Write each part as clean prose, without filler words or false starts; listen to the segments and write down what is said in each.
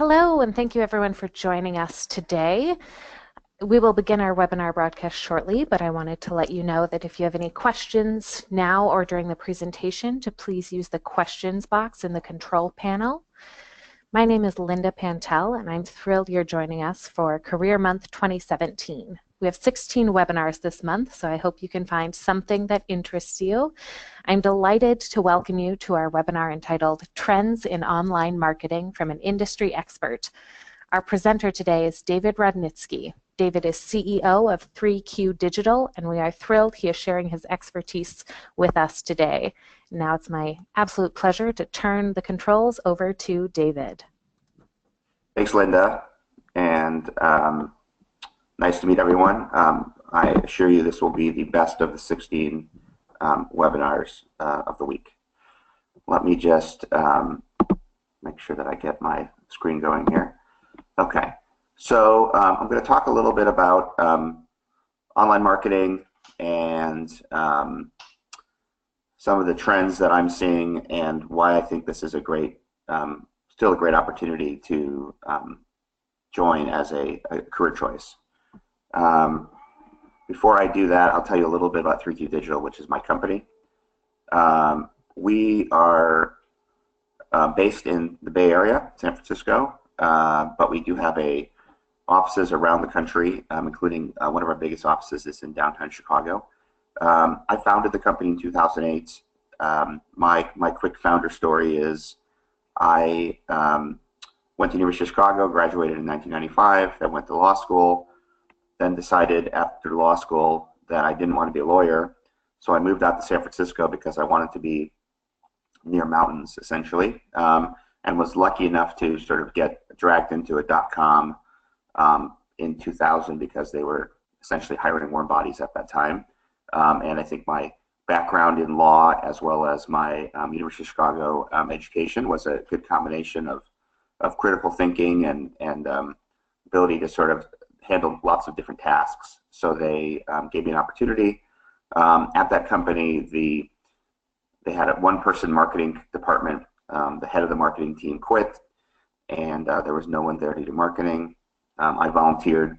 Hello, and thank you everyone for joining us today. We will begin our webinar broadcast shortly, but I wanted to let you know that if you have any questions now or during the presentation, to please use the questions box in the control panel. My name is Linda Pantel, and I'm thrilled you're joining us for Career Month 2017. We have 16 webinars this month, so I hope you can find something that interests you. I'm delighted to welcome you to our webinar entitled Trends in Online Marketing from an Industry Expert. Our presenter today is David Rodnitzky. David is CEO of 3Q Digital, and we are thrilled he is sharing his expertise with us today. Now it's my absolute pleasure to turn the controls over to David. Thanks, Linda, and nice to meet everyone. I assure you this will be the best of the 16 webinars of the week. Let me just make sure that I get my screen going here. Okay, so I'm going to talk a little bit about online marketing and some of the trends that I'm seeing and why I think this is a great, still a great opportunity to join as a career choice. Before I do that, I'll tell you a little bit about 3Q Digital, which is my company. We are based in the Bay Area, San Francisco, but we do have offices around the country, including one of our biggest offices is in downtown Chicago. I founded the company in 2008. My quick founder story is I went to University of Chicago, graduated in 1995, then went to law school, then decided after law school that I didn't want to be a lawyer, so I moved out to San Francisco because I wanted to be near mountains, essentially, and was lucky enough to sort of get dragged into a .com in 2000 because they were essentially hiring warm bodies at that time. And I think my background in law as well as my University of Chicago education was a good combination of critical thinking and ability to sort of handle lots of different tasks. So they gave me an opportunity. At that company, they had a one-person marketing department. The head of the marketing team quit, and there was no one there to do marketing. I volunteered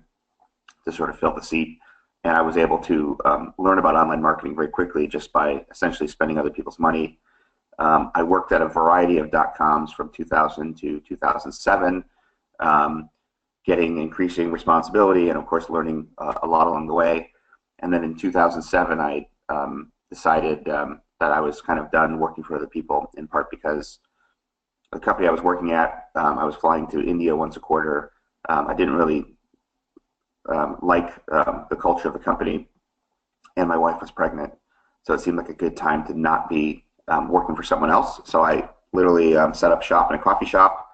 to sort of fill the seat, and I was able to learn about online marketing very quickly just by essentially spending other people's money. I worked at a variety of .coms from 2000 to 2007, getting increasing responsibility and, of course, learning a lot along the way. And then in 2007, I decided that I was kind of done working for other people, in part because the company I was working at, I was flying to India once a quarter. I didn't really like the culture of the company, and my wife was pregnant, so it seemed like a good time to not be working for someone else. So I literally set up shop in a coffee shop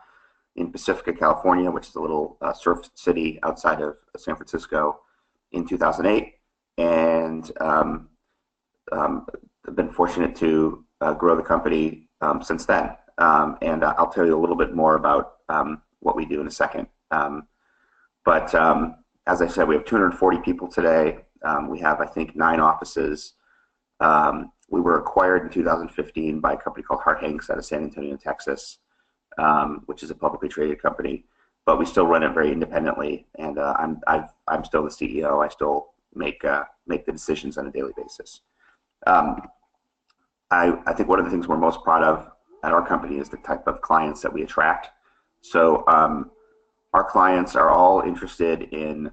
in Pacifica, California, which is a little surf city outside of San Francisco, in 2008, and I've been fortunate to grow the company since then. And I'll tell you a little bit more about what we do in a second. But as I said, we have 240 people today. We have, I think, 9 offices. We were acquired in 2015 by a company called Hart Hanks out of San Antonio, Texas, which is a publicly traded company. But we still run it very independently, and I'm still the CEO. I still make the decisions on a daily basis. I think one of the things we're most proud of at our company is the type of clients that we attract. So our clients are all interested in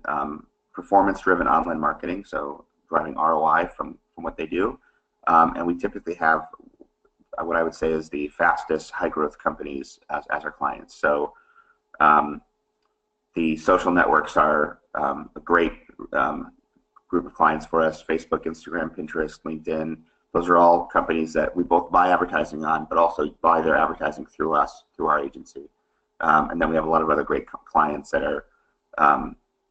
performance-driven online marketing, so driving ROI from what they do. And we typically have what I would say is the fastest high-growth companies as our clients. So the social networks are a great group of clients for us: Facebook, Instagram, Pinterest, LinkedIn. Those are all companies that we both buy advertising on, but also buy their advertising through us, through our agency. And then we have a lot of other great clients that are,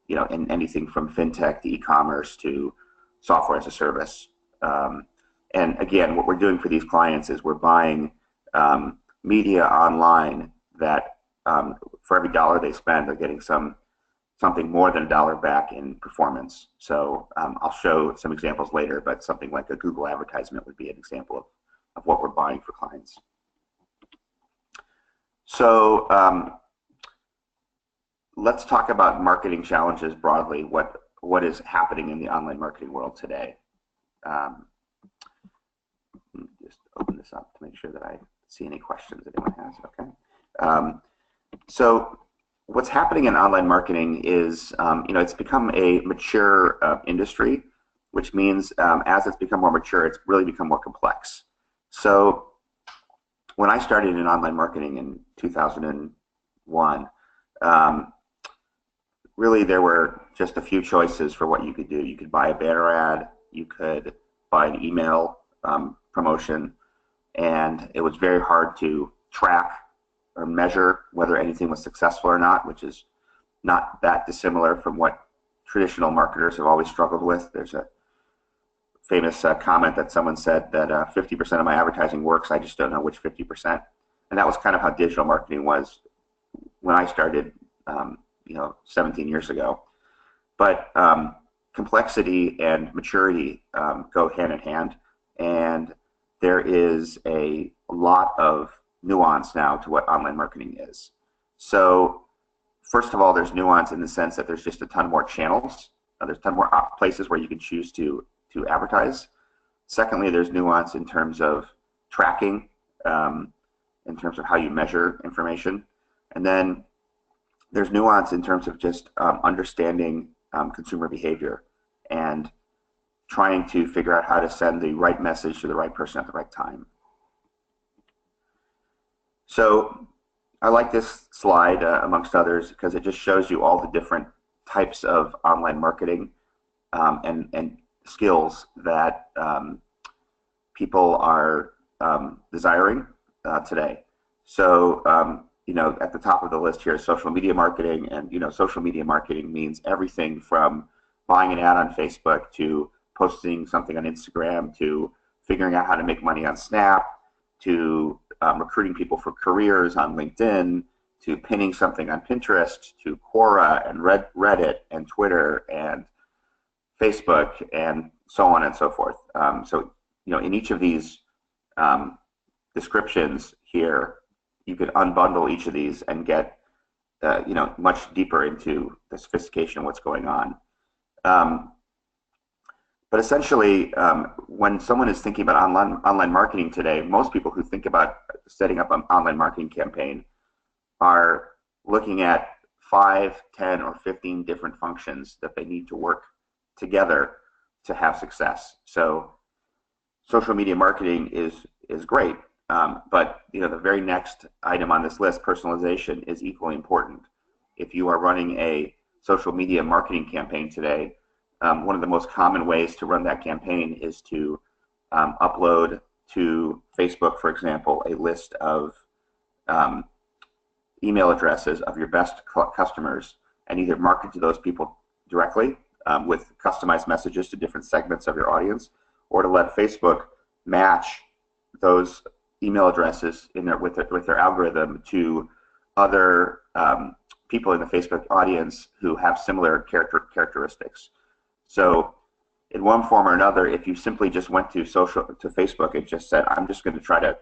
in anything from fintech to e-commerce to software as a service. And again, what we're doing for these clients is we're buying media online that for every dollar they spend, they're getting something more than $1 back in performance. So I'll show some examples later, but something like a Google advertisement would be an example of what we're buying for clients. So let's talk about marketing challenges broadly. What is happening in the online marketing world today? Let me just open this up to make sure that I see any questions that anyone has. Okay. So what's happening in online marketing is, it's become a mature industry, which means as it's become more mature, it's really become more complex. So when I started in online marketing in 2001, really there were just a few choices for what you could do. You could buy a banner ad, you could buy an email promotion, and it was very hard to track or measure whether anything was successful or not, which is not that dissimilar from what traditional marketers have always struggled with. There's a famous comment that someone said that 50% of my advertising works, I just don't know which 50%. And that was kind of how digital marketing was when I started, 17 years ago. But complexity and maturity go hand in hand, and there is a lot of nuance now to what online marketing is. So first of all, there's nuance in the sense that there's just a ton more channels. There's a ton more places where you can choose to advertise. Secondly, there's nuance in terms of tracking, in terms of how you measure information. And then there's nuance in terms of just understanding consumer behavior and trying to figure out how to send the right message to the right person at the right time. So I like this slide, amongst others, because it just shows you all the different types of online marketing and skills that people are desiring today. So, at the top of the list here is social media marketing, and social media marketing means everything from buying an ad on Facebook to posting something on Instagram to figuring out how to make money on Snap to recruiting people for careers on LinkedIn to pinning something on Pinterest to Quora and Reddit and Twitter and Facebook and so on and so forth. In each of these descriptions here, you could unbundle each of these and get much deeper into the sophistication of what's going on. But essentially, when someone is thinking about online marketing today, most people who think about setting up an online marketing campaign are looking at 5, 10, or 15 different functions that they need to work together to have success. So social media marketing is great, but the very next item on this list, personalization, is equally important. If you are running a social media marketing campaign today, one of the most common ways to run that campaign is to upload to Facebook, for example, a list of email addresses of your best customers and either market to those people directly with customized messages to different segments of your audience, or to let Facebook match those email addresses with their algorithm to other people in the Facebook audience who have similar characteristics. So in one form or another, if you simply just went to Facebook and just said, I'm just going to try to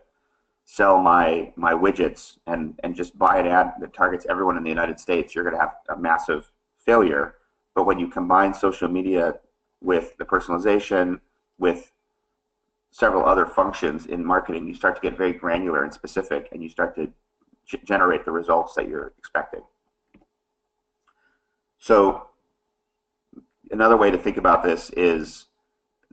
sell my widgets and just buy an ad that targets everyone in the United States, you're going to have a massive failure. But when you combine social media with the personalization, with several other functions in marketing, you start to get very granular and specific, and you start to generate the results that you're expecting. So another way to think about this is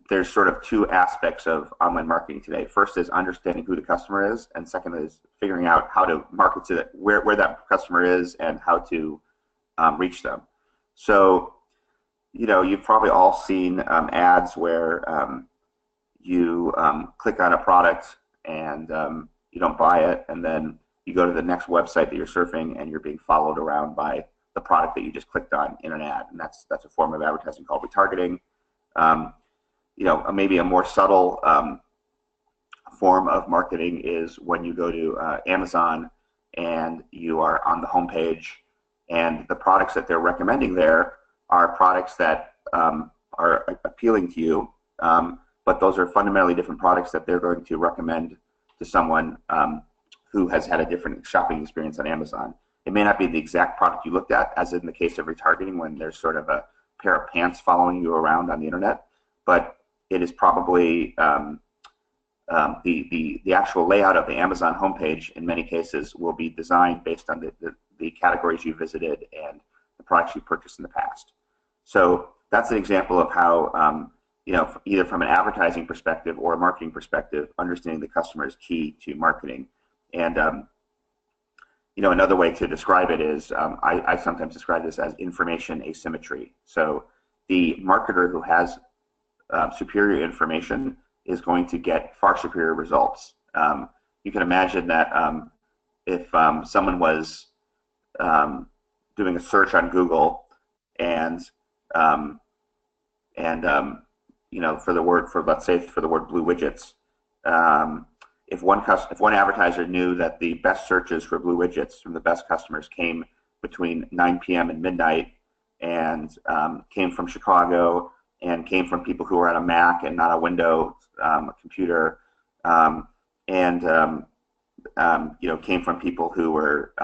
there's sort of two aspects of online marketing today. First is understanding who the customer is, and second is figuring out how to market to where that customer is and how to reach them. So, you've probably all seen ads where you click on a product and you don't buy it, and then you go to the next website that you're surfing and you're being followed around by the product that you just clicked on in an ad, and that's a form of advertising called retargeting. Maybe a more subtle form of marketing is when you go to Amazon and you are on the homepage, and the products that they're recommending there are products that are appealing to you, but those are fundamentally different products that they're going to recommend to someone who has had a different shopping experience on Amazon. It may not be the exact product you looked at, as in the case of retargeting when there's sort of a pair of pants following you around on the internet, but it is probably the actual layout of the Amazon homepage in many cases will be designed based on the categories you visited and the products you purchased in the past. So that's an example of how, either from an advertising perspective or a marketing perspective, understanding the customer is key to marketing. And another way to describe it is, I sometimes describe this as information asymmetry. So the marketer who has superior information is going to get far superior results. You can imagine that if someone was doing a search on Google and for the word blue widgets, if one advertiser knew that the best searches for blue widgets from the best customers came between 9 p.m. and midnight and came from Chicago and came from people who were on a Mac and not a Windows computer, came from people who were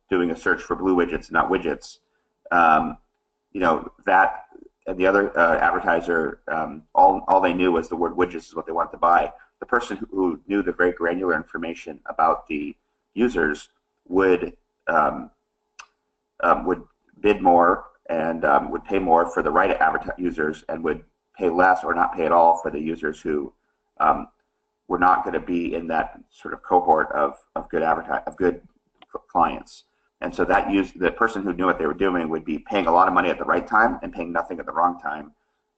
doing a search for blue widgets, not widgets, that and the other advertiser, all they knew was the word widgets is what they wanted to buy. The person who knew the very granular information about the users would bid more and would pay more for the right users and would pay less or not pay at all for the users who were not going to be in that sort of cohort of good clients. And so the person who knew what they were doing would be paying a lot of money at the right time and paying nothing at the wrong time.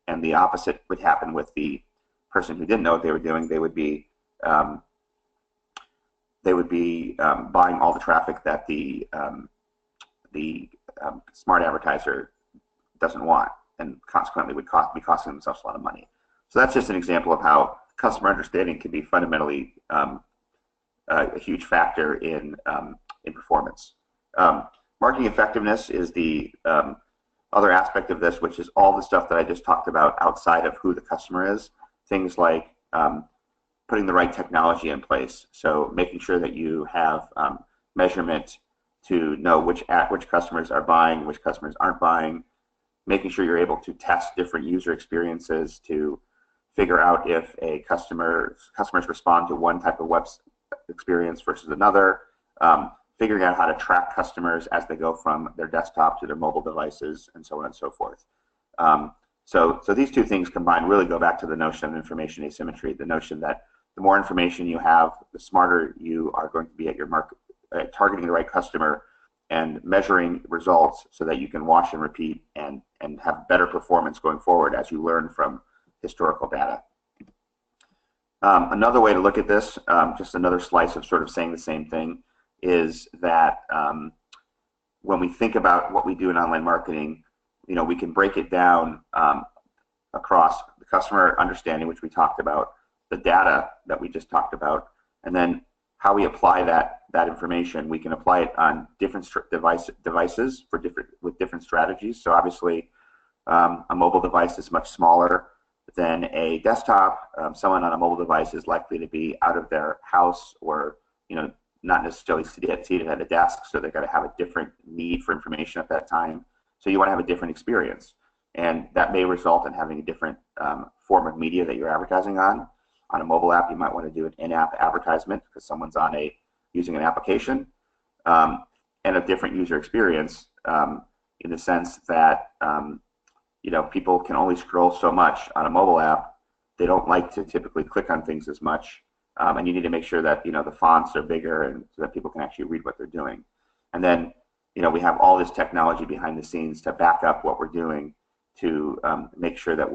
And the opposite would happen with the person who didn't know what they were doing. They would be buying all the traffic that the smart advertiser doesn't want, and consequently would be costing themselves a lot of money. So that's just an example of how customer understanding can be fundamentally a huge factor in performance. Marketing effectiveness is the other aspect of this, which is all the stuff that I just talked about outside of who the customer is. Things like putting the right technology in place. So making sure that you have measurement to know which customers are buying, which customers aren't buying, making sure you're able to test different user experiences to figure out if a customers respond to one type of web experience versus another, figuring out how to track customers as they go from their desktop to their mobile devices, and so on and so forth. So these two things combined really go back to the notion of information asymmetry, the notion that the more information you have, the smarter you are going to be at your targeting the right customer and measuring results so that you can watch and repeat and have better performance going forward as you learn from historical data. Another way to look at this, just another slice of sort of saying the same thing, is that when we think about what we do in online marketing, we can break it down across the customer understanding, which we talked about, the data that we just talked about, and then how we apply that information. We can apply it on different devices with different strategies. So obviously, a mobile device is much smaller than a desktop. Someone on a mobile device is likely to be out of their house or not necessarily seated at a desk, so they've got to have a different need for information at that time. So you want to have a different experience, and that may result in having a different form of media that you're advertising on. On a mobile app, you might want to do an in-app advertisement because someone's using an application, and a different user experience in the sense that people can only scroll so much on a mobile app. They don't like to typically click on things as much, and you need to make sure that the fonts are bigger and so that people can actually read what they're doing. And then we have all this technology behind the scenes to back up what we're doing to make sure that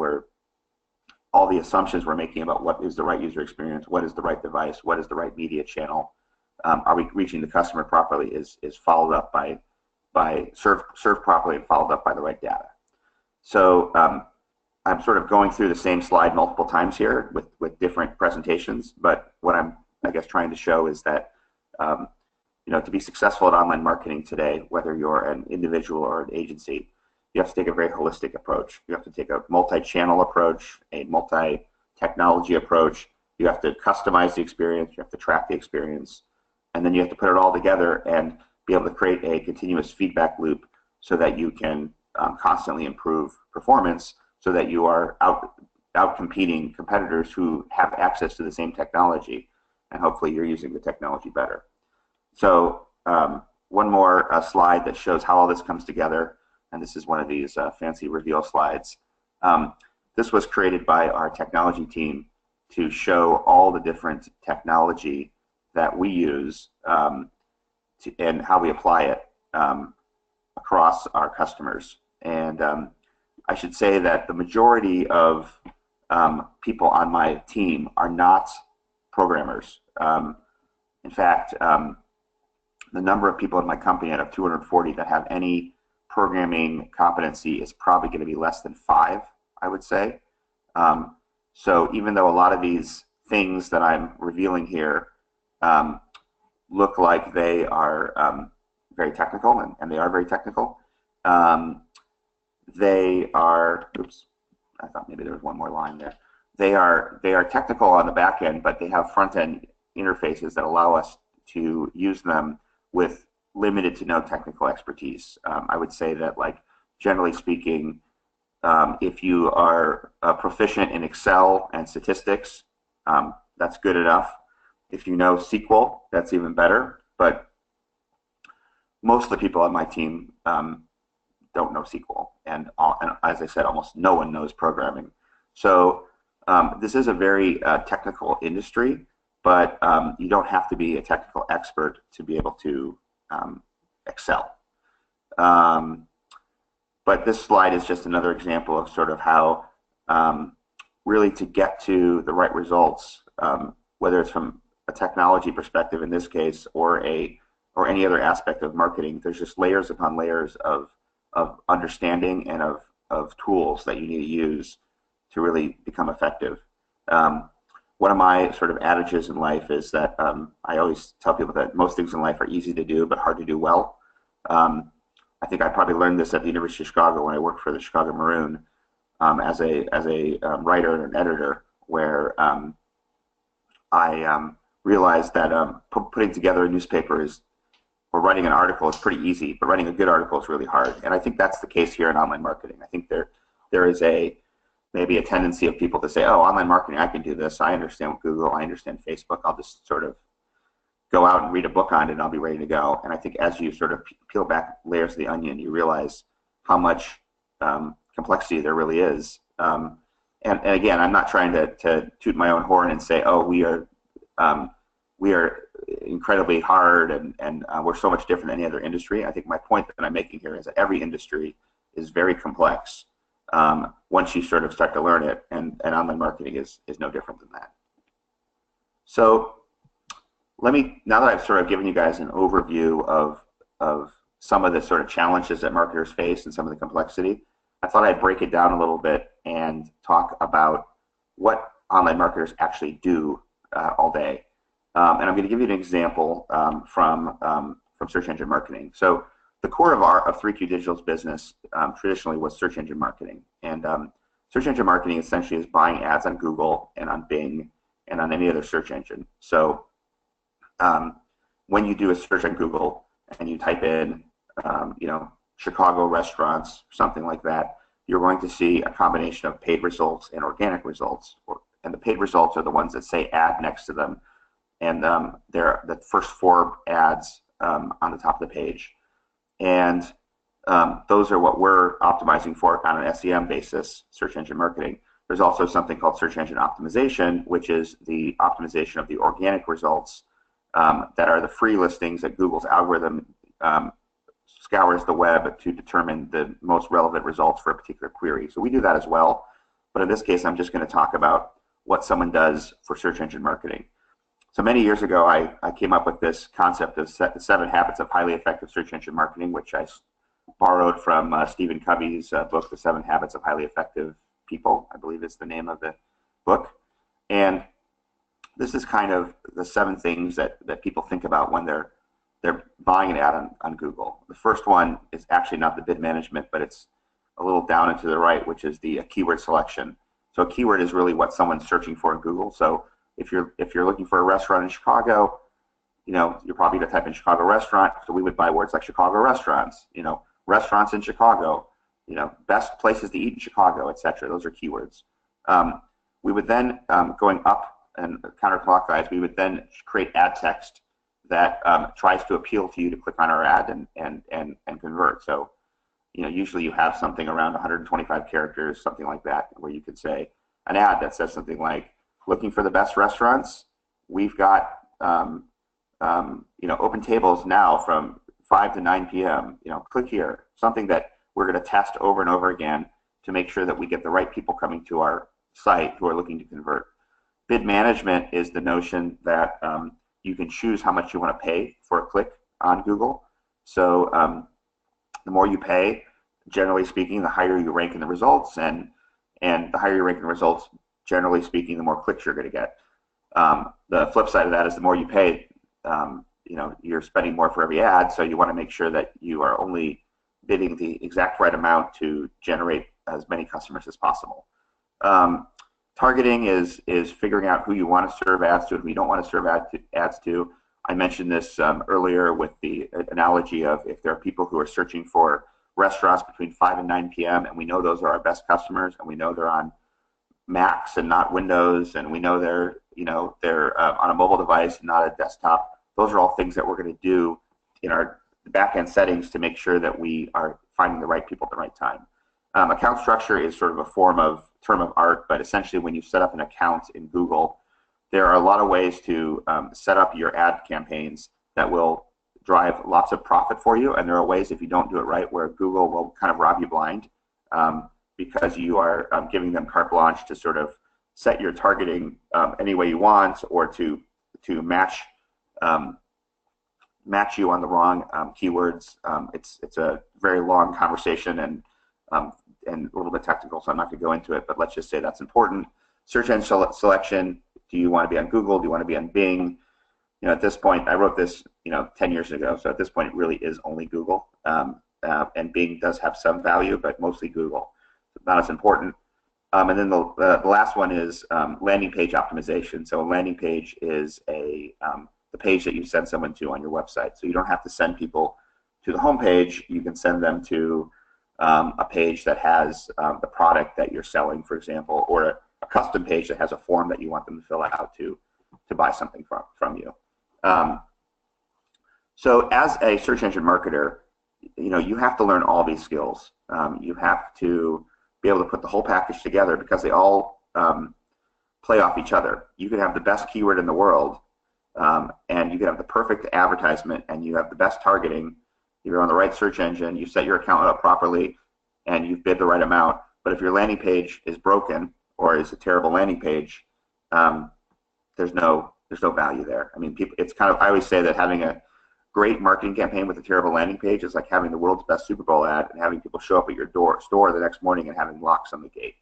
all the assumptions we're making about what is the right user experience, what is the right device, what is the right media channel, are we reaching the customer properly, is followed up by served properly and followed up by the right data. So I'm sort of going through the same slide multiple times here with different presentations, but what I'm, I guess, trying to show is that to be successful at online marketing today, whether you're an individual or an agency, you have to take a very holistic approach. You have to take a multi-channel approach, a multi-technology approach. You have to customize the experience. You have to track the experience. And then you have to put it all together and be able to create a continuous feedback loop so that you can constantly improve performance, so that you are out competing competitors who have access to the same technology, and hopefully you're using the technology better. So one more slide that shows how all this comes together, and this is one of these fancy reveal slides. This was created by our technology team to show all the different technology that we use and how we apply it across our customers. And I should say that the majority of people on my team are not programmers. In fact, the number of people in my company out of 240 that have any programming competency is probably going to be less than 5, I would say. So even though a lot of these things that I'm revealing here look like they are very technical, and they are very technical, they are, oops, I thought maybe there was one more line there. They are technical on the back end, but they have front end interfaces that allow us to use them with limited to no technical expertise. I would say that, like, generally speaking, if you are proficient in Excel and statistics, that's good enough. If you know SQL, that's even better. But most of the people on my team don't know SQL, and as I said, almost no one knows programming. So this is a very technical industry, but you don't have to be a technical expert to be able to excel. But this slide is just another example of sort of how really to get to the right results, whether it's from a technology perspective in this case, or any other aspect of marketing, there's just layers upon layers of understanding and of tools that you need to use to really become effective. One of my sort of adages in life is that I always tell people that most things in life are easy to do but hard to do well. I think I probably learned this at the University of Chicago when I worked for the Chicago Maroon as a writer and an editor, where I realized that putting together a newspaper or writing an article is pretty easy, but writing a good article is really hard. And I think that's the case here in online marketing. I think there is maybe a tendency of people to say, oh, online marketing, I can do this. I understand Google. I understand Facebook. I'll just sort of go out and read a book on it and I'll be ready to go. And I think as you sort of peel back layers of the onion, you realize how much complexity there really is. And again, I'm not trying to toot my own horn and say, oh, we are incredibly hard and we're so much different than any other industry. I think my point that I'm making here is that every industry is very complex once you sort of start to learn it, and online marketing is no different than that. So now that I've sort of given you guys an overview of some of the sort of challenges that marketers face and some of the complexity, I thought I'd break it down a little bit and talk about what online marketers actually do all day. And I'm going to give you an example from search engine marketing. So the core of 3Q Digital's business traditionally was search engine marketing. And search engine marketing essentially is buying ads on Google and on Bing and on any other search engine. So when you do a search on Google and you type in, Chicago restaurants, something like that, you're going to see a combination of paid results and organic results. And the paid results are the ones that say ad next to them. And they're the first 4 ads on the top of the page. And those are what we're optimizing for on an SEM basis, search engine marketing. There's also something called search engine optimization, which is the optimization of the organic results that are the free listings that Google's algorithm scours the web to determine the most relevant results for a particular query. So we do that as well. But in this case, I'm just going to talk about what someone does for search engine marketing. So many years ago, I came up with this concept of 7 habits of highly effective search engine marketing, which I borrowed from Stephen Covey's book, The 7 Habits of Highly Effective People, I believe is the name of the book. And this is kind of the 7 things that people think about when they're buying an ad on Google. The first one is actually not the bid management, but it's a little down and to the right, which is the keyword selection. So a keyword is really what someone's searching for in Google. So if you're looking for a restaurant in Chicago, you're probably going to type in Chicago restaurant, so we would buy words like Chicago restaurants, restaurants in Chicago, best places to eat in Chicago, etc. Those are keywords. We would then, going up and counterclockwise, we would then create ad text that tries to appeal to you to click on our ad and convert. So, usually you have something around 125 characters, something like that, where you could say an ad that says something like, looking for the best restaurants, we've got open tables now from 5 to 9 p.m. Click here. Something that we're going to test over and over again to make sure that we get the right people coming to our site who are looking to convert. Bid management is the notion that you can choose how much you want to pay for a click on Google. So the more you pay, generally speaking, the higher you rank in the results, and the higher you rank in the results, generally speaking, the more clicks you're going to get. The flip side of that is the more you pay, you're spending more for every ad, so you want to make sure that you are only bidding the exact right amount to generate as many customers as possible. Targeting is figuring out who you want to serve ads to and who you don't want to serve ads to. I mentioned this earlier with the analogy of if there are people who are searching for restaurants between 5 and 9 p.m. and we know those are our best customers, and we know they're on Macs and not Windows, and we know they're on a mobile device and not a desktop. Those are all things that we're going to do in our back-end settings to make sure that we are finding the right people at the right time. Account structure is sort of a term of art, but essentially when you set up an account in Google, there are a lot of ways to set up your ad campaigns that will drive lots of profit for you, and there are ways, if you don't do it right, where Google will kind of rob you blind because you are giving them carte blanche to sort of set your targeting any way you want, or to match you on the wrong keywords. It's a very long conversation and a little bit technical, so I'm not going to go into it, but let's just say that's important. Search engine selection. Do you want to be on Google? Do you want to be on Bing? At this point, I wrote this 10 years ago, so at this point it really is only Google, and Bing does have some value, but mostly Google. So not as important. And then the last one is landing page optimization. So a landing page is the page that you send someone to on your website. So you don't have to send people to the home page. You can send them to a page that has the product that you're selling, for example, or a custom page that has a form that you want them to fill out to buy something from you. So as a search engine marketer, you have to learn all these skills. You have to be able to put the whole package together because they all play off each other. You could have the best keyword in the world, and you could have the perfect advertisement, and you have the best targeting. You're on the right search engine, you set your account up properly, and you've bid the right amount. But if your landing page is broken or is a terrible landing page, there's no value there. I mean, it's kind of, I always say that having a great marketing campaign with a terrible landing page is like having the world's best Super Bowl ad and having people show up at your store the next morning and having locks on the gate.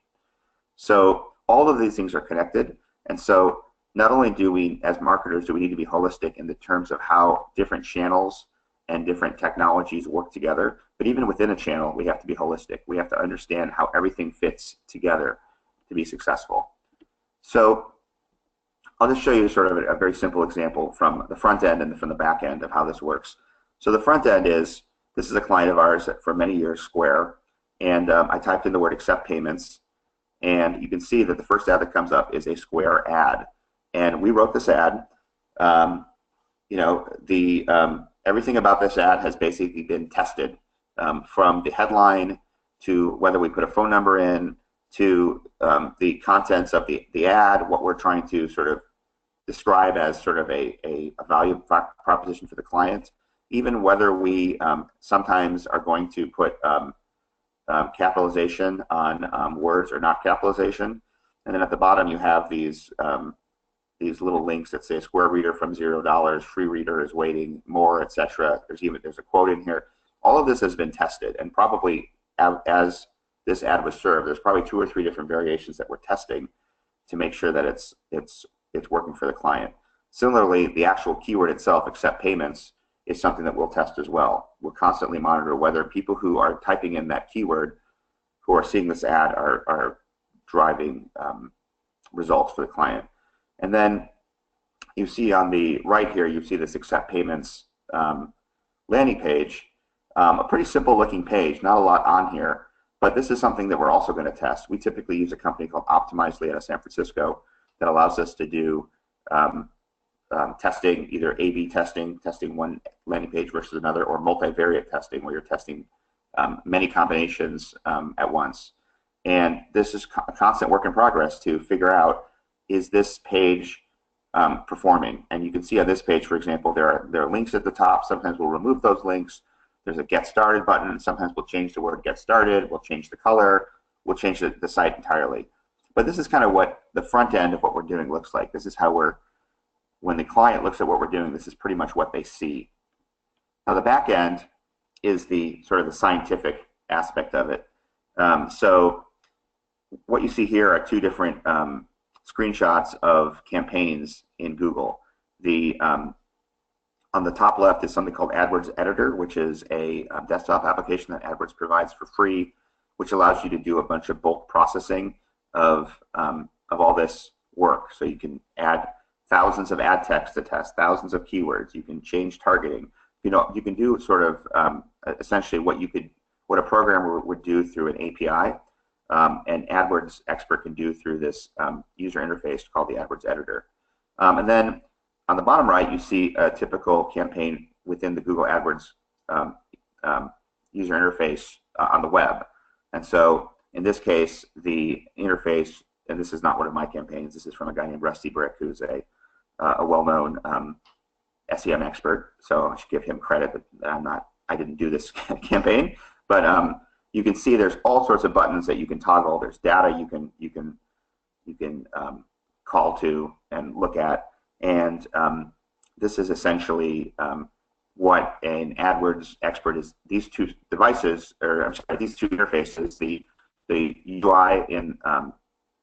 So all of these things are connected, and so not only do we, as marketers, do we need to be holistic in the terms of how different channels and different technologies work together, but even within a channel, we have to be holistic. We have to understand how everything fits together to be successful. So I'll just show you sort of a very simple example from the front end and from the back end of how this works. So the front end is, this is a client of ours for many years, Square, and I typed in the word accept payments, and you can see that the first ad that comes up is a Square ad. And we wrote this ad. Everything about this ad has basically been tested, from the headline to whether we put a phone number in, to the contents of the ad, what we're trying to sort of describe as sort of a value proposition for the client, even whether we sometimes are going to put capitalization on words or not capitalization. And then at the bottom you have these little links that say Square Reader from $0, free reader is waiting, more, etc. There's a quote in here. All of this has been tested, and probably as this ad was served, there's probably 2 or 3 different variations that we're testing to make sure that it's working for the client. Similarly, the actual keyword itself, accept payments, is something that we'll test as well. We'll constantly monitor whether people who are typing in that keyword, who are seeing this ad, are driving results for the client. And then, you see on the right here, you see this accept payments landing page. A pretty simple looking page, not a lot on here, but this is something that we're also going to test. We typically use a company called Optimizely out of San Francisco that allows us to do testing, either A/B testing one landing page versus another, or multivariate testing where you're testing many combinations at once. And this is a constant work in progress to figure out, is this page performing? And you can see on this page, for example, there are links at the top. Sometimes we'll remove those links. There's a Get Started button. Sometimes we'll change the word Get Started. We'll change the color. We'll change the site entirely. But this is kind of what the front end of what we're doing looks like. This is how when the client looks at what we're doing, this is pretty much what they see. Now the back end is the sort of the scientific aspect of it. So what you see here are two different screenshots of campaigns in Google. On the top left is something called AdWords Editor, which is a desktop application that AdWords provides for free, which allows you to do a bunch of bulk processing of all this work. So you can add thousands of ad text to test, thousands of keywords. You can change targeting. You can do sort of essentially what a programmer would do through an API. An AdWords expert can do through this user interface called the AdWords Editor. And then on the bottom right, you see a typical campaign within the Google AdWords user interface on the web. And so in this case, the interface, and this is not one of my campaigns, this is from a guy named Rusty Brick, who's a well-known SEM expert. So I should give him credit that I didn't do this campaign. But you can see there's all sorts of buttons that you can toggle. There's data you can call to and look at, and this is essentially what an AdWords expert is. These two devices, or I'm sorry, these two interfaces, the UI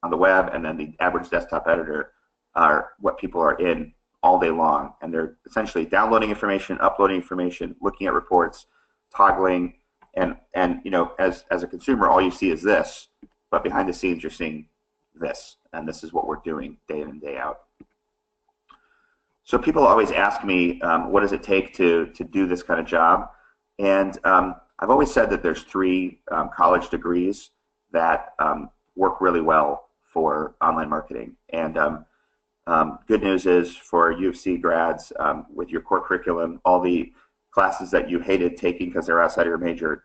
on the web and then the AdWords desktop editor, are what people are in all day long, and they're essentially downloading information, uploading information, looking at reports, toggling. And you know, as a consumer, all you see is this, but behind the scenes, you're seeing this, and this is what we're doing day in and day out. So people always ask me, what does it take to do this kind of job? And I've always said that there's three college degrees that work really well for online marketing. And good news is for U of C grads, with your core curriculum, all the classes that you hated taking because they're outside of your major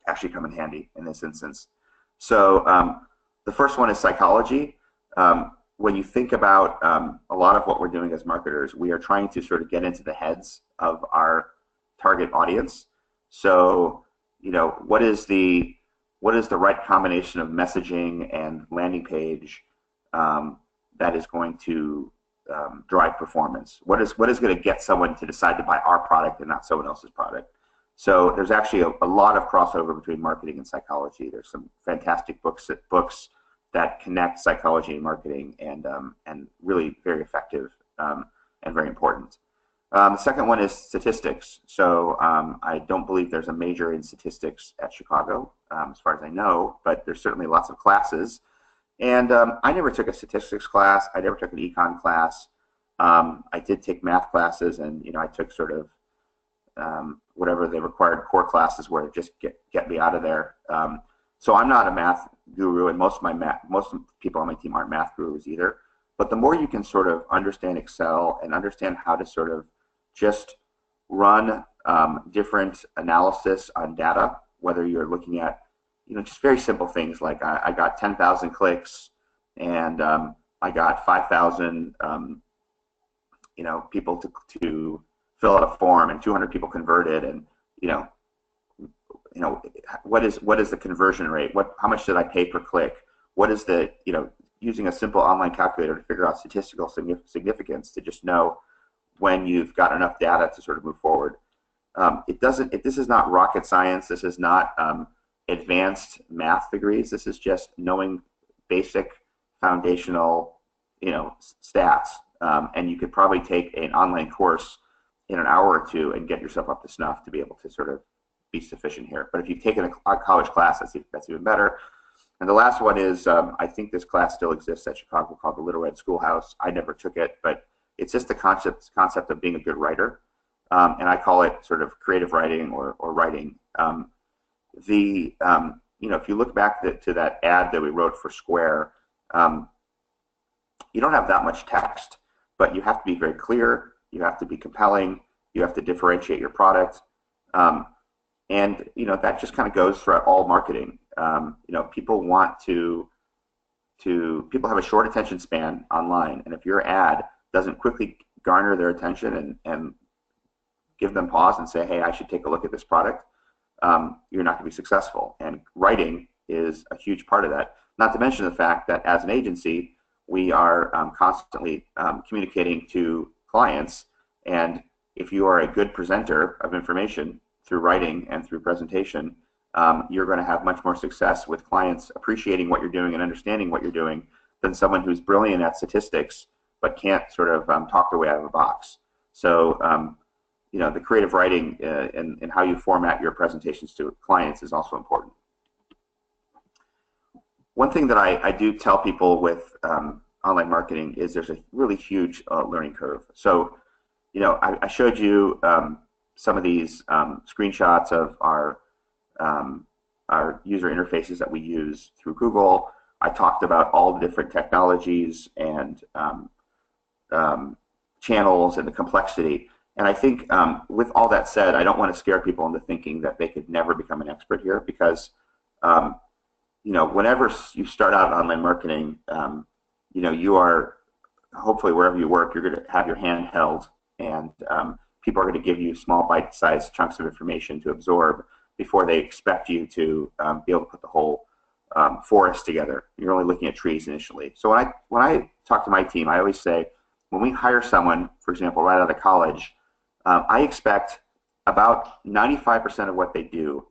actually come in handy in this instance. So the first one is psychology. When you think about a lot of what we're doing as marketers, we are trying to sort of get into the heads of our target audience. So, you know, what is the right combination of messaging and landing page that is going to drive performance? What is going to get someone to decide to buy our product and not someone else's product? So there's actually a lot of crossover between marketing and psychology. There's some fantastic books that connect psychology and marketing, and really very effective and very important. The second one is statistics. So I don't believe there's a major in statistics at Chicago, as far as I know, but there's certainly lots of classes. And I never took a statistics class. I never took an econ class. I did take math classes, and you know, I took sort of whatever the required core classes were to just get me out of there. So I'm not a math guru, and most people on my team aren't math gurus either. But the more you can sort of understand Excel and understand how to sort of just run different analysis on data, whether you're looking at, you know, just very simple things like I got 10,000 clicks, and I got 5,000 you know, people to fill out a form, and 200 people converted, and you know, what is the conversion rate? How much did I pay per click? What is the, you know, using a simple online calculator to figure out statistical significance to just know when you've got enough data to sort of move forward. This is not rocket science. This is not advanced math degrees. This is just knowing basic foundational, you know, stats. And you could probably take an online course in an hour or two and get yourself up to snuff to be able to sort of be sufficient here. But if you've taken a college class, that's even better. And the last one is, I think this class still exists at Chicago called the Little Red Schoolhouse. I never took it, but it's just the concept of being a good writer. And I call it sort of creative writing or writing. If you look back to that ad that we wrote for Square, you don't have that much text, but you have to be very clear, you have to be compelling, you have to differentiate your product. And that just kind of goes throughout all marketing. People have a short attention span online, and if your ad doesn't quickly garner their attention and give them pause and say, hey, I should take a look at this product, you're not going to be successful. And writing is a huge part of that. Not to mention the fact that as an agency, we are constantly communicating to clients, and if you are a good presenter of information through writing and through presentation, you're going to have much more success with clients appreciating what you're doing and understanding what you're doing than someone who's brilliant at statistics but can't sort of talk their way out of the box. So, the creative writing and how you format your presentations to clients is also important. One thing that I do tell people with online marketing is there's a really huge learning curve. So, I showed you some of these screenshots of our user interfaces that we use through Google. I talked about all the different technologies and channels and the complexity. And I think with all that said, I don't want to scare people into thinking that they could never become an expert here, because whenever you start out online marketing, you are, hopefully wherever you work, you're going to have your hand held, and people are going to give you small bite-sized chunks of information to absorb before they expect you to be able to put the whole forest together. You're only looking at trees initially. So when I talk to my team, I always say, when we hire someone, for example, right out of college, I expect about 95% of what they do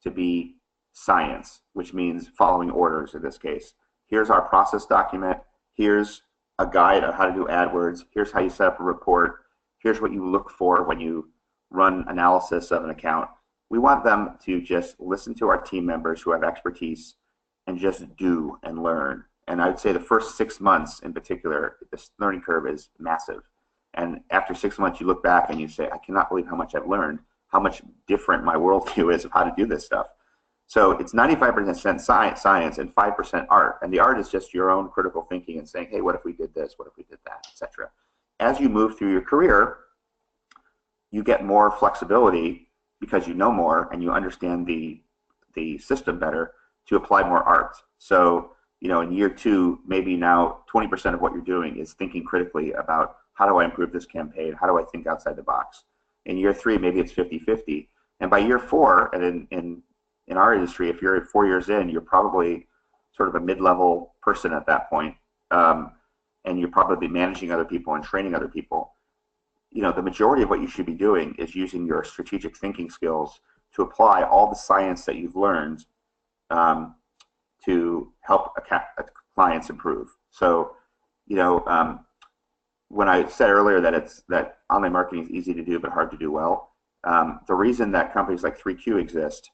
to be science, which means following orders in this case. Here's our process document. Here's a guide on how to do AdWords. Here's how you set up a report. Here's what you look for when you run analysis of an account. We want them to just listen to our team members who have expertise and just do and learn. And I would say the first 6 months in particular, this learning curve is massive. And after 6 months, you look back and you say, I cannot believe how much I've learned, how much different my worldview is of how to do this stuff. So it's 95% science and 5% art. And the art is just your own critical thinking and saying, hey, what if we did this? What if we did that, etc. As you move through your career, you get more flexibility because you know more and you understand the system better to apply more art. So, in year 2, maybe now 20% of what you're doing is thinking critically about how do I improve this campaign? How do I think outside the box? In year 3, maybe it's 50-50. And by year 4, and in our industry, if you're 4 years in, you're probably sort of a mid-level person at that point. And you're probably managing other people and training other people. The majority of what you should be doing is using your strategic thinking skills to apply all the science that you've learned to help clients improve. So, when I said earlier that online marketing is easy to do but hard to do well, the reason that companies like 3Q exist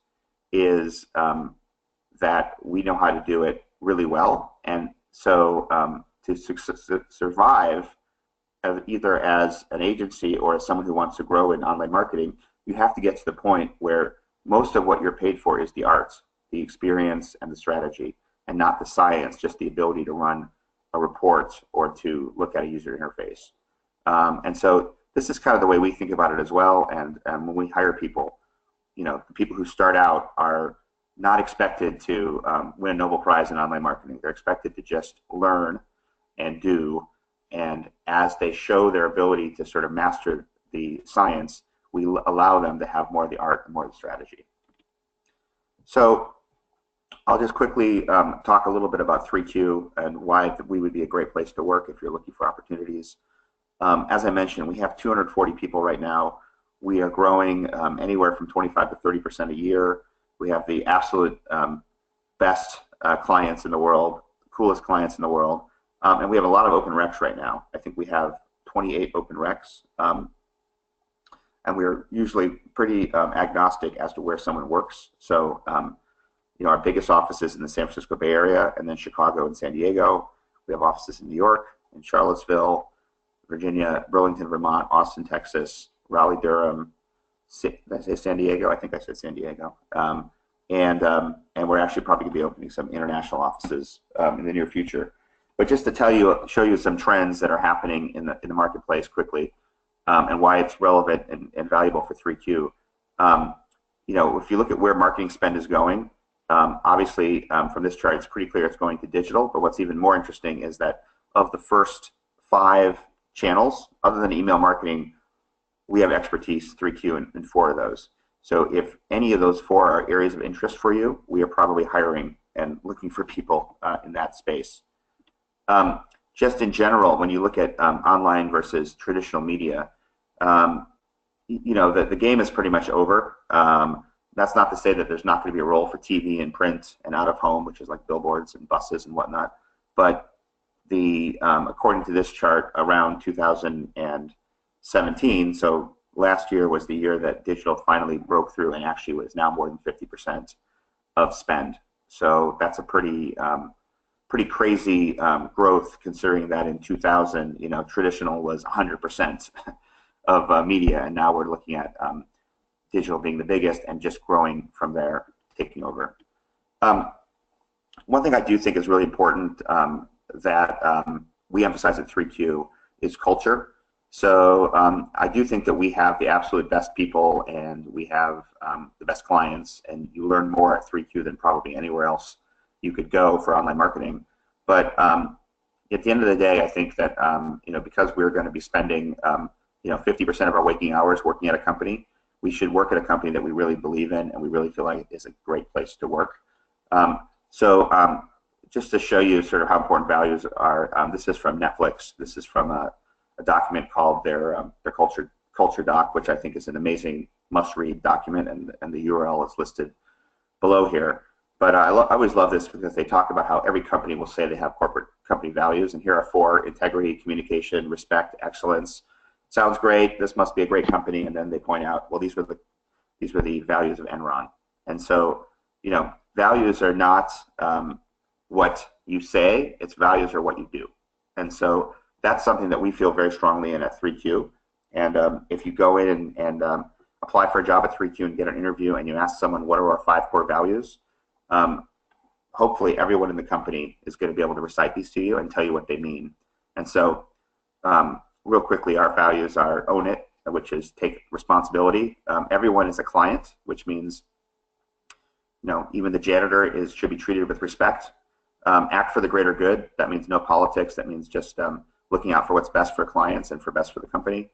is that we know how to do it really well. And so to survive either as an agency or as someone who wants to grow in online marketing, you have to get to the point where most of what you're paid for is the arts, the experience and the strategy, and not the science, just the ability to run a report or to look at a user interface. And so this is kind of the way we think about it as well. And when we hire people, the people who start out are not expected to win a Nobel Prize in online marketing. They're expected to just learn and do. And as they show their ability to sort of master the science, we allow them to have more of the art and more of the strategy. So I'll just quickly talk a little bit about 3Q and why we would be a great place to work if you're looking for opportunities. As I mentioned, we have 240 people right now. We are growing anywhere from 25 to 30% a year. We have the absolute best clients in the world, coolest clients in the world, and we have a lot of open recs right now. I think we have 28 open recs, and we're usually pretty agnostic as to where someone works. So our biggest offices in the San Francisco Bay Area, and then Chicago and San Diego. We have offices in New York, in Charlottesville, Virginia, Burlington, Vermont, Austin, Texas, Raleigh, Durham. Did I say San Diego? I think I said San Diego. And we're actually probably going to be opening some international offices in the near future. But just to show you some trends that are happening in the marketplace quickly, and why it's relevant and valuable for 3Q. If you look at where marketing spend is going, obviously from this chart it's pretty clear it's going to digital. But what's even more interesting is that of the first 5 channels, other than email marketing, we have expertise 3Q in 4 of those. So if any of those 4 are areas of interest for you, we are probably hiring and looking for people in that space. Just in general, when you look at online versus traditional media, the game is pretty much over. That's not to say that there's not going to be a role for TV and print and out of home, which is like billboards and buses and whatnot. But according to this chart, around 2017, so last year was the year that digital finally broke through and actually was now more than 50% of spend. So that's a pretty crazy growth, considering that in 2000, traditional was 100% of media, and now we're looking at digital being the biggest and just growing from there, taking over. One thing I do think is really important that we emphasize at 3Q is culture. So I do think that we have the absolute best people, and we have the best clients, and you learn more at 3Q than probably anywhere else you could go for online marketing. But at the end of the day, I think that because we're going to be spending 50% of our waking hours working at a company, we should work at a company that we really believe in and we really feel like is a great place to work. Just to show you sort of how important values are, this is from Netflix. This is from a document called their culture doc, which I think is an amazing must-read document, and the URL is listed below here. But I always love this because they talk about how every company will say they have corporate company values, and here are 4: integrity, communication, respect, excellence. Sounds great. This must be a great company. And then they point out, well, these were the values of Enron. And so, values are not what you say. It's values are what you do. And so that's something that we feel very strongly in at 3Q. And if you go in and apply for a job at 3Q and get an interview, and you ask someone, what are our 5 core values? Hopefully everyone in the company is going to be able to recite these to you and tell you what they mean. And so real quickly, our values are own it, which is take responsibility. Everyone is a client, which means even the janitor should be treated with respect. Act for the greater good. That means no politics. That means just looking out for what's best for clients and for best for the company.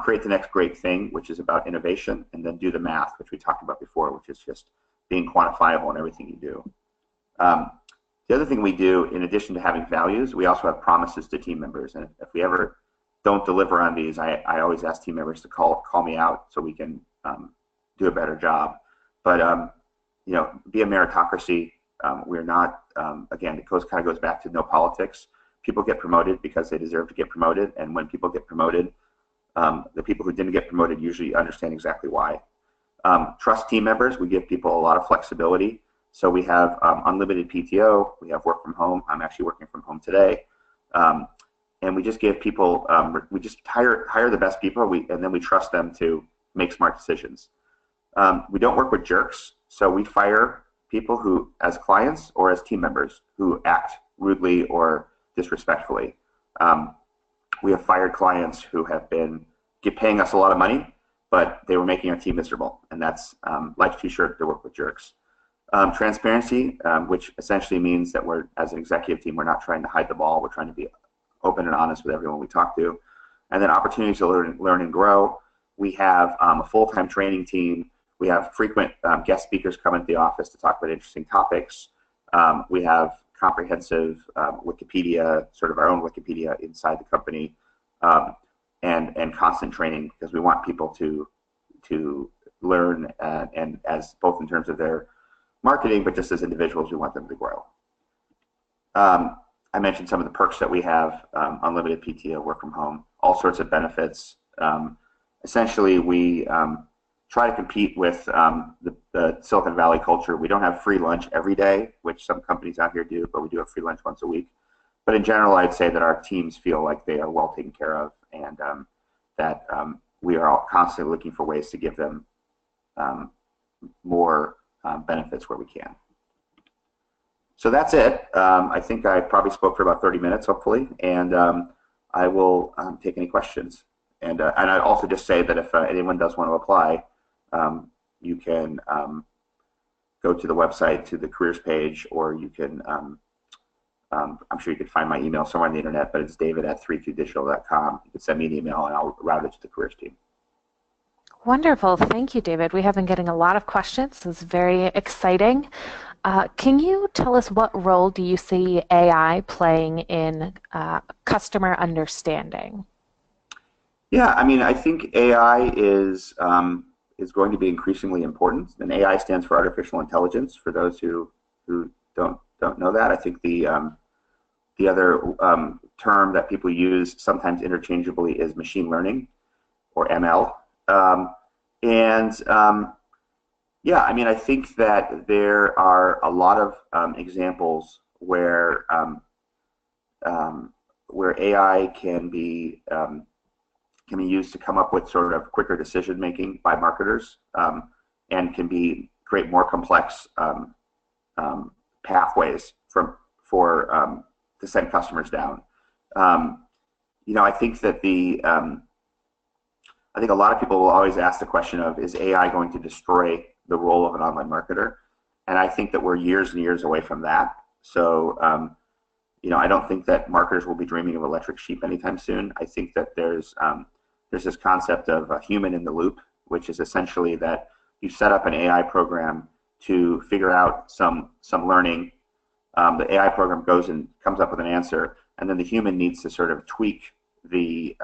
Create the next great thing, which is about innovation, and then do the math, which we talked about before, which is just being quantifiable in everything you do. The other thing we do, in addition to having values, we also have promises to team members. And if we ever don't deliver on these, I always ask team members to call me out so we can do a better job. But be a meritocracy. We're not, again, it kind of goes back to no politics. People get promoted because they deserve to get promoted, and when people get promoted, the people who didn't get promoted usually understand exactly why. Trust team members. We give people a lot of flexibility. So we have unlimited PTO. We have work from home. I'm actually working from home today. And we just give people, we just hire the best people, and then we trust them to make smart decisions. We don't work with jerks. So we fire people who, as clients or as team members, who act rudely or disrespectfully. We have fired clients who have been paying us a lot of money, but they were making our team miserable, and that's life's too short to work with jerks. Transparency, which essentially means that we're, as an executive team, we're not trying to hide the ball. We're trying to be open and honest with everyone we talk to. And then opportunities to learn and grow. We have a full-time training team. We have frequent guest speakers come into the office to talk about interesting topics. We have comprehensive Wikipedia, sort of our own Wikipedia inside the company, and constant training, because we want people to learn, and as both in terms of their marketing, but just as individuals, we want them to grow. I mentioned some of the perks that we have: unlimited PTO, work from home, all sorts of benefits. Essentially, we try to compete with the Silicon Valley culture. We don't have free lunch every day, which some companies out here do, but we do have free lunch once a week. But in general, I'd say that our teams feel like they are well taken care of, and that we are all constantly looking for ways to give them more benefits where we can. So that's it. I think I probably spoke for about 30 minutes, hopefully, and I will take any questions. And I'd also just say that if anyone does want to apply, you can go to the website, to the careers page, or you can, I'm sure you could find my email somewhere on the internet, but it's david@32digital.com. You can send me an email and I'll route it to the careers team. Wonderful. Thank you, David. We have been getting a lot of questions. This is very exciting. Can you tell us what role do you see AI playing in customer understanding? Yeah, I mean, I think AI is going to be increasingly important, and AI stands for artificial intelligence. For those who don't know that, I think the other term that people use sometimes interchangeably is machine learning, or ML. Yeah, I mean, I think that there are a lot of examples where AI can be used to come up with sort of quicker decision making by marketers, and can create more complex pathways to send customers down. You know, I think that I think a lot of people will always ask the question of, is AI going to destroy the role of an online marketer? And I think that we're years and years away from that. So, you know, I don't think that marketers will be dreaming of electric sheep anytime soon. I think that there's this concept of a human in the loop, which is essentially that you set up an AI program to figure out some learning. The AI program goes and comes up with an answer, and then the human needs to sort of tweak the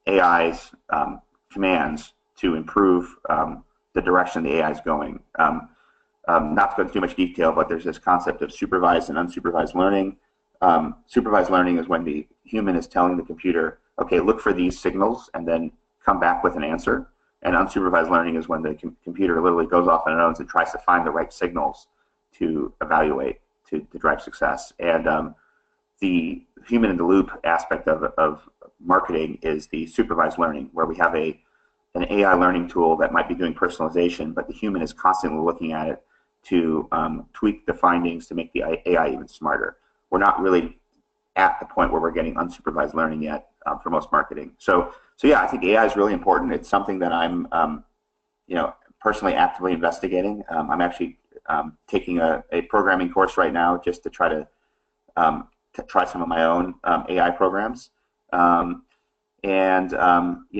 AI's commands to improve the direction the AI is going. Not to go into too much detail, but there's this concept of supervised and unsupervised learning. Supervised learning is when the human is telling the computer, okay, look for these signals and then come back with an answer. And unsupervised learning is when the computer literally goes off on its own and tries to find the right signals to evaluate, to drive success. And the human in the loop aspect of marketing is the supervised learning, where we have an AI learning tool that might be doing personalization, but the human is constantly looking at it to tweak the findings to make the AI even smarter. We're not really at the point where we're getting unsupervised learning yet for most marketing. So yeah, I think AI is really important. It's something that I'm, you know, personally actively investigating. I'm actually taking a programming course right now just to try to try some of my own AI programs. You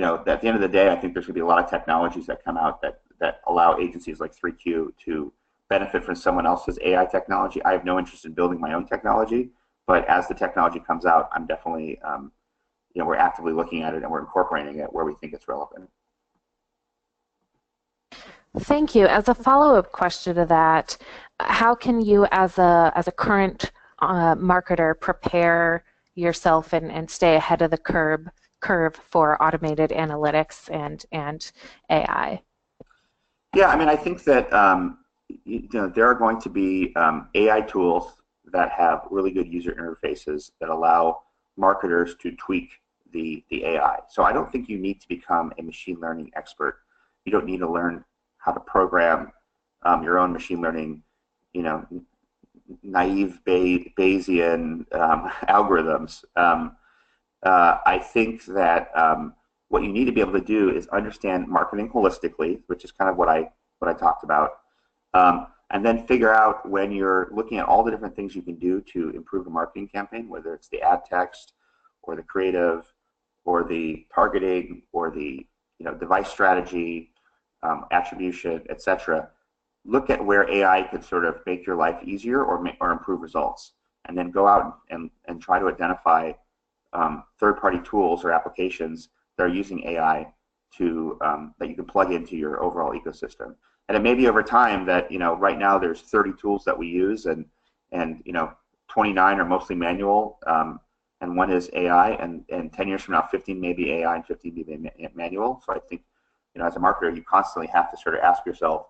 know, at the end of the day, I think there's going to be a lot of technologies that come out that allow agencies like 3Q to benefit from someone else's AI technology. I have no interest in building my own technology, but as the technology comes out, I'm definitely, you know, we're actively looking at it and we're incorporating it where we think it's relevant. Thank you. As a follow-up question to that, how can you, as a current marketer, prepare yourself and stay ahead of the curve for automated analytics and AI? Yeah, I mean, I think that you know, there are going to be AI tools that have really good user interfaces that allow marketers to tweak the AI. So I don't think you need to become a machine learning expert. You don't need to learn how to program your own machine learning, you know, naive Bayesian algorithms. I think that what you need to be able to do is understand marketing holistically, which is kind of what I talked about, and then figure out, when you're looking at all the different things you can do to improve a marketing campaign, whether it's the ad text or the creative or the targeting or the, you know, device strategy, attribution, etc. Look at where AI could sort of make your life easier or improve results, and then go out and try to identify third-party tools or applications that are using AI to that you can plug into your overall ecosystem. And it may be over time that, you know, right now there's 30 tools that we use, and you know, 29 are mostly manual, and one is AI, and 10 years from now, 15 may be AI and 15 may be manual. So I think as a marketer, you constantly have to sort of ask yourself,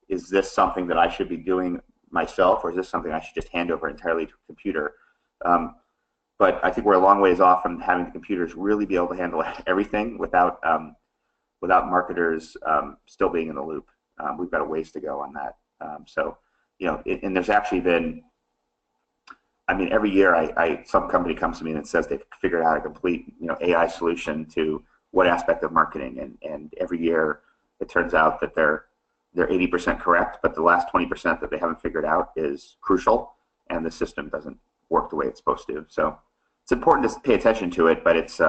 is this something that I should be doing myself, or is this something I should just hand over entirely to a computer? But I think we're a long ways off from having the computers really be able to handle everything without marketers still being in the loop. We've got a ways to go on that. And there's actually been, every year some company comes to me and says they've figured out a complete AI solution to what aspect of marketing, and every year it turns out that they're 80% correct, but the last 20% that they haven't figured out is crucial, and the system doesn't work the way it's supposed to. So it's important to pay attention to it, but it's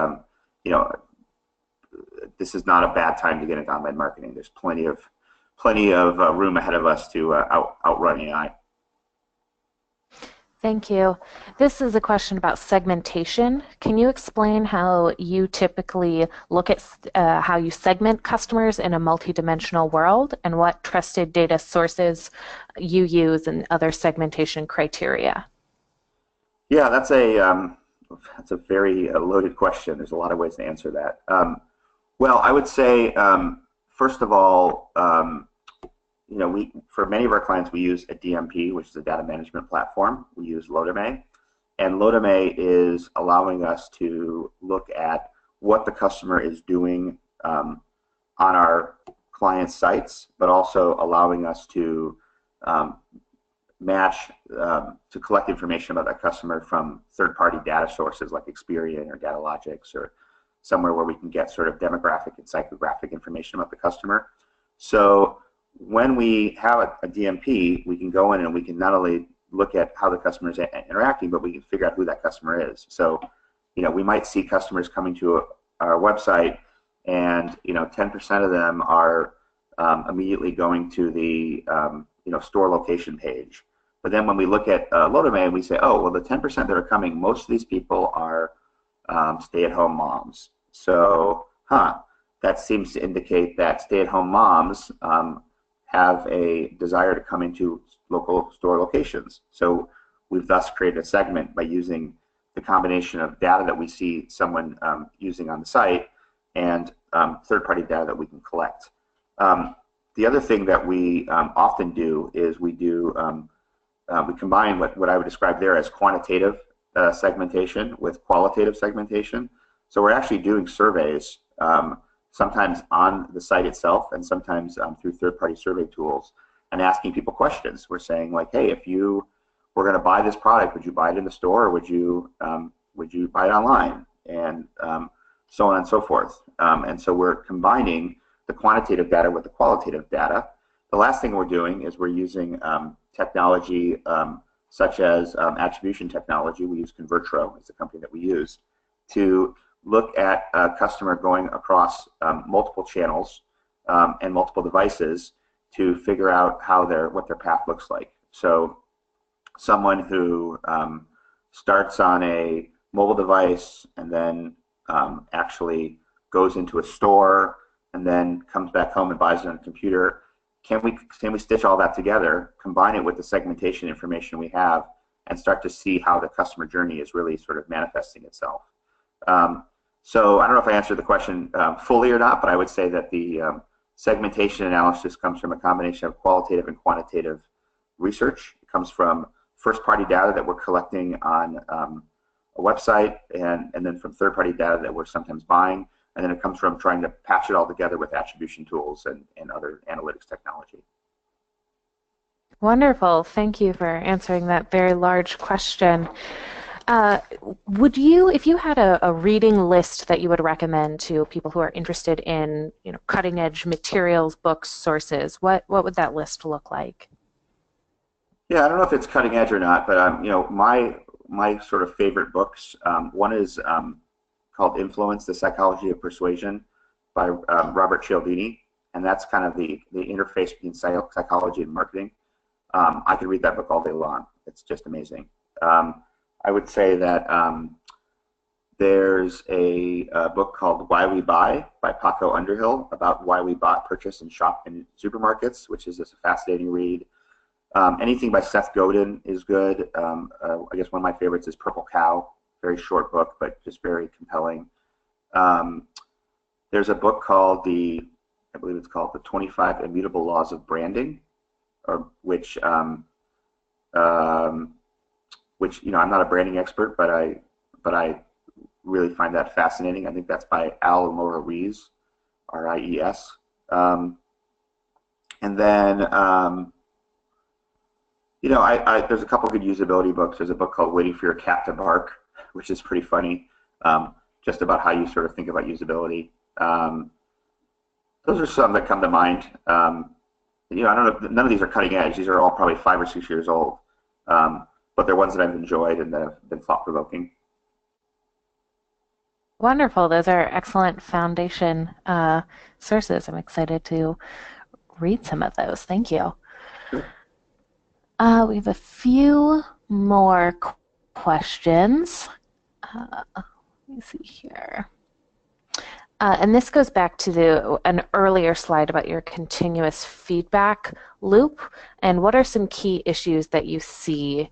this is not a bad time to get into online marketing. There's plenty of room ahead of us to outrun AI. Thank you. This is a question about segmentation. Can you explain how you typically look at how you segment customers in a multidimensional world, and what trusted data sources you use and other segmentation criteria? Yeah, that's a very loaded question. There's a lot of ways to answer that. Well, I would say, first of all, for many of our clients, we use a DMP, which is a data management platform. We use Lotame, and Lotame is allowing us to look at what the customer is doing on our client sites, but also allowing us to to collect information about that customer from third-party data sources like Experian or Datalogix, or somewhere where we can get sort of demographic and psychographic information about the customer. So when we have a DMP, we can go in and we can not only look at how the customer is interacting, but we can figure out who that customer is. So, we might see customers coming to our website, and 10% of them are immediately going to the store location page. But then when we look at Lotame, we say, oh, well, the 10% that are coming, most of these people are stay-at-home moms. So, that seems to indicate that stay-at-home moms have a desire to come into local store locations. So we've thus created a segment by using the combination of data that we see someone using on the site and third-party data that we can collect. The other thing that we often do is we combine what I would describe there as quantitative segmentation with qualitative segmentation. So we're actually doing surveys, sometimes on the site itself and sometimes through third-party survey tools, and asking people questions. We're saying, like, hey, if you were going to buy this product, would you buy it in the store, or would you buy it online, and so on and so forth. And so we're combining the quantitative data with the qualitative data. The last thing we're doing is we're using technology such as attribution technology. We use Convertro, is the company that we use, to look at a customer going across multiple channels and multiple devices to figure out what their path looks like. So someone who starts on a mobile device and then actually goes into a store and then comes back home and buys it on a computer, can we stitch all that together, combine it with the segmentation information we have, and start to see how the customer journey is really sort of manifesting itself? So I don't know if I answered the question fully or not, but I would say that the segmentation analysis comes from a combination of qualitative and quantitative research. It comes from first-party data that we're collecting on a website, and then from third-party data that we're sometimes buying, and then it comes from trying to patch it all together with attribution tools and other analytics technology. Wonderful. Thank you for answering that very large question. Would you, if you had a reading list that you would recommend to people who are interested in, cutting-edge materials, books, sources, what would that list look like? Yeah, I don't know if it's cutting edge or not, but my sort of favorite books. One is called Influence: The Psychology of Persuasion by Robert Cialdini, and that's kind of the interface between psychology and marketing. I could read that book all day long. It's just amazing. I would say that there's a book called Why We Buy by Paco Underhill about why we bought, purchase, and shop in supermarkets, which is just a fascinating read. Anything by Seth Godin is good. I guess one of my favorites is Purple Cow, very short book, but just very compelling. There's a book called The I believe it's called the 25 Immutable Laws of Branding, or which I'm not a branding expert, but I really find that fascinating. I think that's by Al and Laura Ries, R-I-E-S. And then, there's a couple good usability books. There's a book called Waiting for Your Cat to Bark, which is pretty funny, just about how you sort of think about usability. Those are some that come to mind. I don't know, none of these are cutting edge. These are all probably 5 or 6 years old, but they're ones that I've enjoyed and that have been thought-provoking. Wonderful. Those are excellent foundation sources. I'm excited to read some of those. Thank you. Sure. We have a few more questions. Let me see here. And this goes back to an earlier slide about your continuous feedback loop. And what are some key issues that you see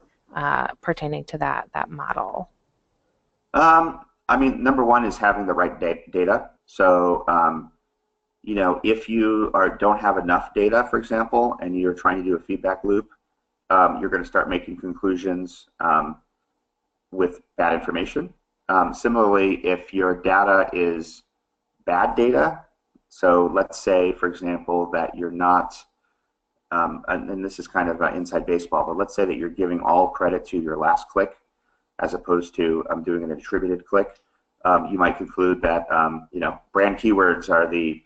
pertaining to that model? Number one is having the right data. So, if you don't have enough data, for example, and you're trying to do a feedback loop, you're going to start making conclusions with bad information. Similarly, if your data is bad data, so let's say, for example, that you're not, and this is kind of inside baseball, but let's say that you're giving all credit to your last click as opposed to doing an attributed click. You might conclude that brand keywords are the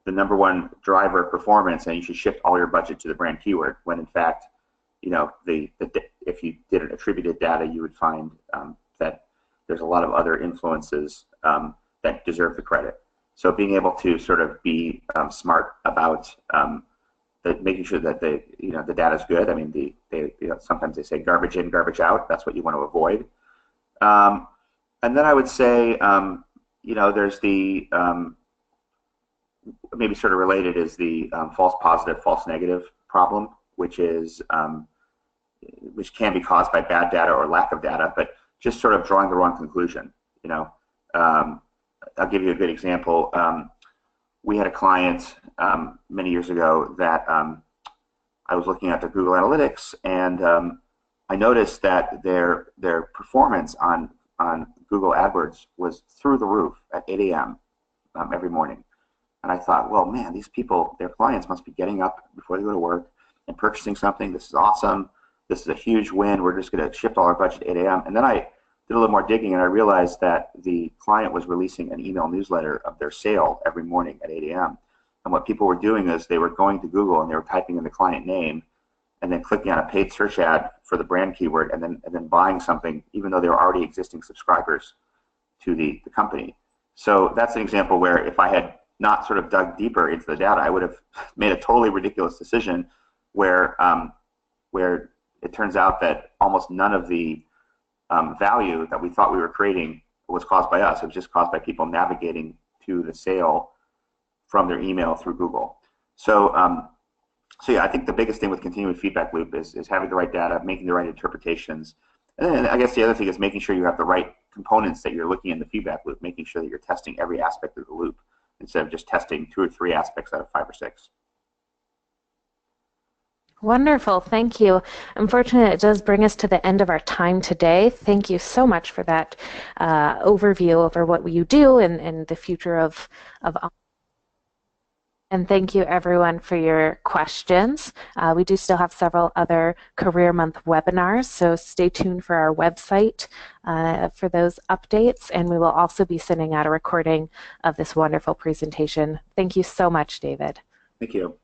number one driver of performance, and you should shift all your budget to the brand keyword. When in fact, if you did an attributed data, you would find that there's a lot of other influences that deserve the credit. So being able to sort of be smart about making sure that the data is good. I mean, sometimes they say garbage in, garbage out. That's what you want to avoid. And then I would say, there's the maybe sort of related is the false positive, false negative problem, which can be caused by bad data or lack of data, but just sort of drawing the wrong conclusion. I'll give you a good example. We had a client many years ago that I was looking at their Google Analytics, and I noticed that their performance on Google AdWords was through the roof at 8 a.m. Every morning. And I thought, well, man, these people, their clients must be getting up before they go to work and purchasing something. This is awesome. This is a huge win. We're just going to shift all our budget to 8 a.m. And then I did a little more digging, and I realized that the client was releasing an email newsletter of their sale every morning at 8 a.m. And what people were doing is they were going to Google and they were typing in the client name and then clicking on a paid search ad for the brand keyword and then buying something, even though they were already existing subscribers to the company. So that's an example where if I had not sort of dug deeper into the data, I would have made a totally ridiculous decision where it turns out that almost none of the value that we thought we were creating was caused by us. It was just caused by people navigating to the sale from their email through Google. So yeah, I think the biggest thing with continuous feedback loop is having the right data, making the right interpretations. And then I guess the other thing is making sure you have the right components that you're looking in the feedback loop, making sure that you're testing every aspect of the loop instead of just testing 2 or 3 aspects out of 5 or 6. Wonderful. Thank you. Unfortunately, it does bring us to the end of our time today. Thank you so much for that overview over what you do and the future of and thank you, everyone, for your questions. We do still have several other Career Month webinars, so stay tuned for our website for those updates, and we will also be sending out a recording of this wonderful presentation. Thank you so much, David. Thank you.